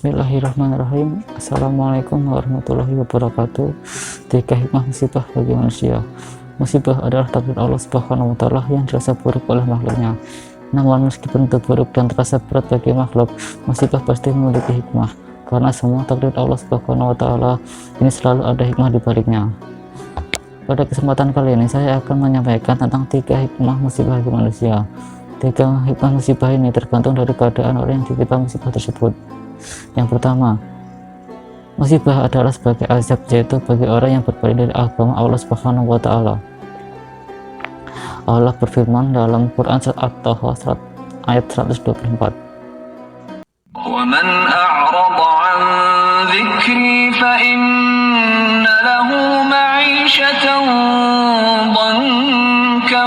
Bismillahirrahmanirrahim. Assalamualaikum warahmatullahi wabarakatuh. Tiga hikmah musibah bagi manusia. Musibah adalah takdir Allah Subhanahu wa Ta'ala yang dirasa buruk oleh makhluknya. Namun meskipun itu buruk dan terasa berat bagi makhluk, musibah pasti memiliki hikmah. Karena semua takdir Allah Subhanahu wa Ta'ala ini selalu ada hikmah di baliknya. Pada kesempatan kali ini saya akan menyampaikan tentang tiga hikmah musibah bagi manusia. Tiga hikmah musibah ini tergantung dari keadaan orang yang ditimpa musibah tersebut. Yang pertama, musibah adalah sebagai azab, yaitu bagi orang yang berpaling dari agama Allah Subhanahu wa Ta'ala. Allah berfirman dalam Quran surat At-Taha ayat 124. وَمَنْ أَعْرَضَ عَنْ ذِكْرِي فَإِنَّ لَهُ مَعِيشَةً ضَنكًا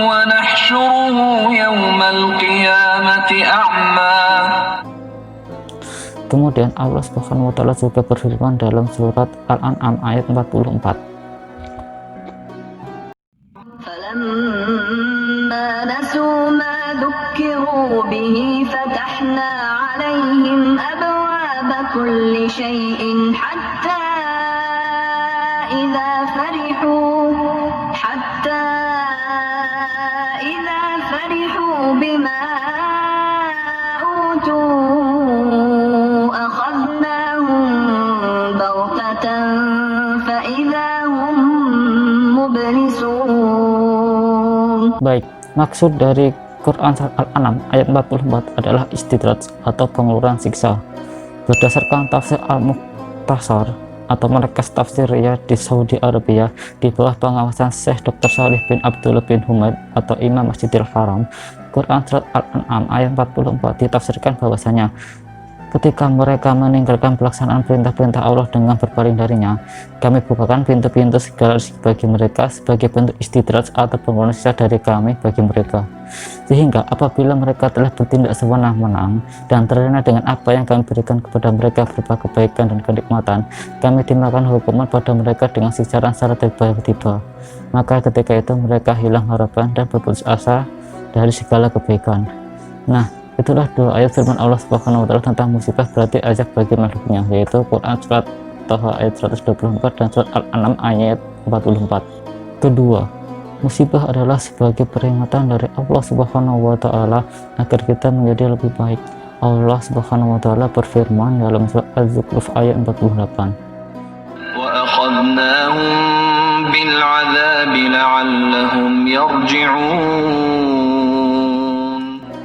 وَنَحْشُرُهُ يَوْمَ الْقِيَامَةِ أَعْمَى. Kemudian Allah Subhanahu wa Ta'ala juga berfirman dalam surat Al-An'am ayat 44. فَلَمَّا نَسُوا مَا ذُكِّرُوا بِهِ فَتَحْنَا عَلَيْهِمْ أَبْوَابَ كُلِّ شَيْءٍ حَتَّى إِذَا فَرِحُوا بِمَا أُوتُوا أَخَذْنَاهُمْ بَغْتَةً فَإِذَا هُمْ مُبْلِسُونَ. Baik, maksud dari Quran surat Al-An'am ayat 44 adalah istidraj atau pengurangan siksa. Berdasarkan tafsir Al-Mukhtasar atau markas tafsir Riyadh di Saudi Arabia di bawah pengawasan Syekh Dr. Shalih bin Abdullah bin Humaid atau Imam Masjidil Haram, Quran surat Al-An'am ayat 44 ditafsirkan bahwasanya ketika mereka meninggalkan pelaksanaan perintah-perintah Allah dengan berpaling darinya, kami bukakan pintu-pintu segala rezeki bagi mereka sebagai bentuk istidraj atau pengurangan siksa dari kami bagi mereka. Sehingga apabila mereka telah bertindak sewenang-wenang dan terlena dengan apa yang kami berikan kepada mereka berupa kebaikan dan kenikmatan, kami timpakan hukuman pada mereka dengan siksa secara tiba-tiba. Maka ketika itu mereka hilang harapan dan berputus asa dari segala kebaikan. Nah, itulah dua ayat firman Allah Subhanahu wa Ta'ala tentang musibah berarti azab bagi makhluknya, yaitu Quran surat Taha ayat 124 dan surat Al-An'am ayat 44. Kedua, musibah adalah sebagai peringatan dari Allah Subhanahu wa Ta'ala agar kita menjadi lebih baik. Allah Subhanahu wa Ta'ala berfirman dalam surat Az-Zukhruf ayat 48. وَأَخَذْنَاهُمْ بِالْعَذَابِ لَعَلَّهُمْ يَرْجِعُونَ.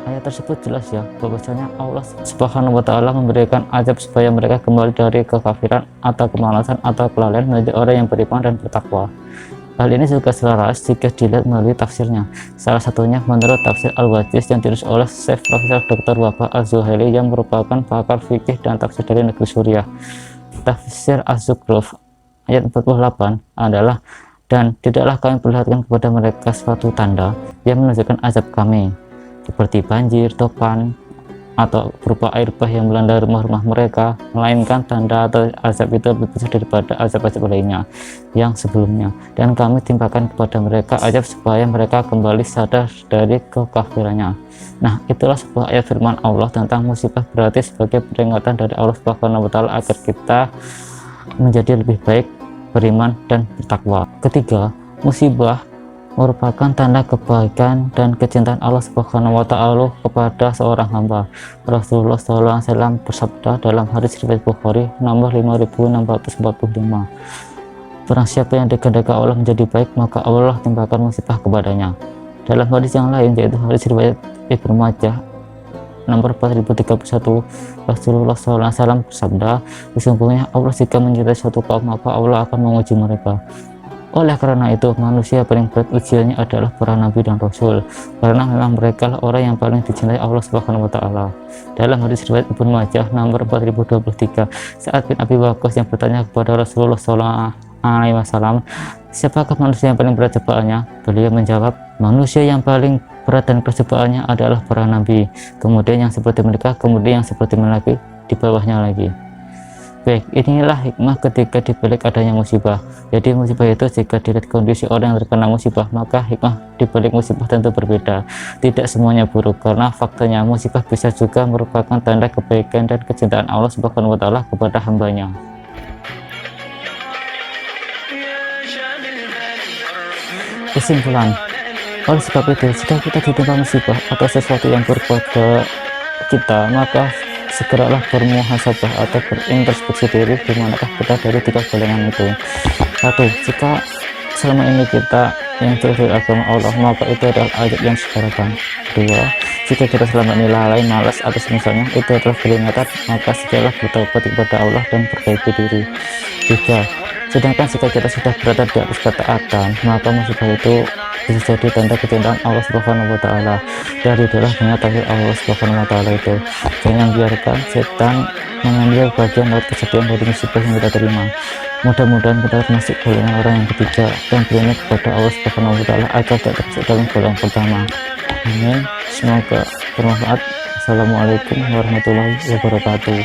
Ayat tersebut jelas ya bahwasanya Allah Subhanahu wa Ta'ala memberikan azab supaya mereka kembali dari kekafiran atau kemalasan atau kelalaian menjadi orang yang beriman dan bertakwa. Hal ini juga selaras jika dilihat melalui tafsirnya. Salah satunya menurut tafsir Al-Wajiz yang ditulis oleh Syekh Profesor Dr. Wahbah Az-Zuhaili yang merupakan pakar fikih dan tafsir dari negeri Suriah. Tafsir Az-Zukhruf ayat 48 adalah, dan tidaklah kami perlihatkan kepada mereka suatu tanda yang menunjukkan azab kami, seperti banjir, topan, atau berupa air bah yang melanda rumah-rumah mereka, melainkan tanda atau azab itu lebih besar daripada azab-azab lainnya yang sebelumnya, dan kami timpakan kepada mereka azab supaya mereka kembali sadar dari kekafirannya. Nah, itulah sebuah ayat firman Allah tentang musibah berarti sebagai peringatan dari Allah Subhanahu wa Ta'ala agar kita menjadi lebih baik, beriman dan bertakwa. Ketiga, musibah merupakan tanda kebaikan dan kecintaan Allah Subhanahu wa Ta'ala kepada seorang hamba. Rasulullah SAW bersabda dalam hadis riwayat Bukhari nomor 5645, barang siapa yang dikehendaki Allah menjadi baik, maka Allah timpakan musibah kepadanya. Dalam hadis yang lain, yaitu hadis riwayat Ibnu Majah nomor 4031, Rasulullah SAW bersabda, sesungguhnya Allah jika mencintai suatu kaum maka Allah akan menguji mereka. Oleh karena itu, manusia paling berat ujiannya adalah para nabi dan rasul, karena memang mereka lah orang yang paling dicintai Allah Subhanahu wa Ta'ala. Dalam hadis riwayat Ibnu Majah nomor 4023, Sa'ad bin Abi Waqqas yang bertanya kepada Rasulullah SAW, siapakah manusia yang paling berat cobaannya? Beliau menjawab, manusia yang paling berat dan keras cobaannya adalah para nabi, kemudian yang seperti mereka, kemudian yang seperti mereka, di bawahnya lagi. Baik, inilah hikmah ketika dibalik adanya musibah. Jadi musibah itu jika dilihat kondisi orang yang terkena musibah, maka hikmah dibalik musibah tentu berbeda. Tidak semuanya buruk, karena faktanya musibah bisa juga merupakan tanda kebaikan dan kecintaan Allah Subhanahu wa Ta'ala kepada hambanya. Kesimpulan, oleh sebab itu, jika kita ditimpa musibah atau sesuatu yang buruk pada kita, maka segeralah bermuhasabah atau berintrospeksi diri di manakah kita dari 3 golongan itu. 1. Jika selama ini kita yang jauh dari agama Allah, maka itu adalah azab yang segerakan. 2. Jika kita selama ini lalai, malas atau semisalnya, itu adalah peringatan, maka segeralah bertaubat kepada Allah dan perbaiki diri. 3. Sedangkan jika kita sudah berada di atas ketaatan, maka musibah itu bisa jadi tanda kecintaan Allah Subhanahu wa Ta'ala. Dari itulah mengetahui Allah Subhanahu wa Ta'ala itu. Jangan biarkan setan mengambil bagian dari kesedihan dari musibah yang kita terima. Mudah-mudahan kita termasuk golongan orang yang ketiga yang beriman kepada Allah Subhanahu wa Ta'ala agar tidak termasuk dalam golongan pertama. Amin. Semoga bermanfaat. Assalamualaikum warahmatullahi wabarakatuh.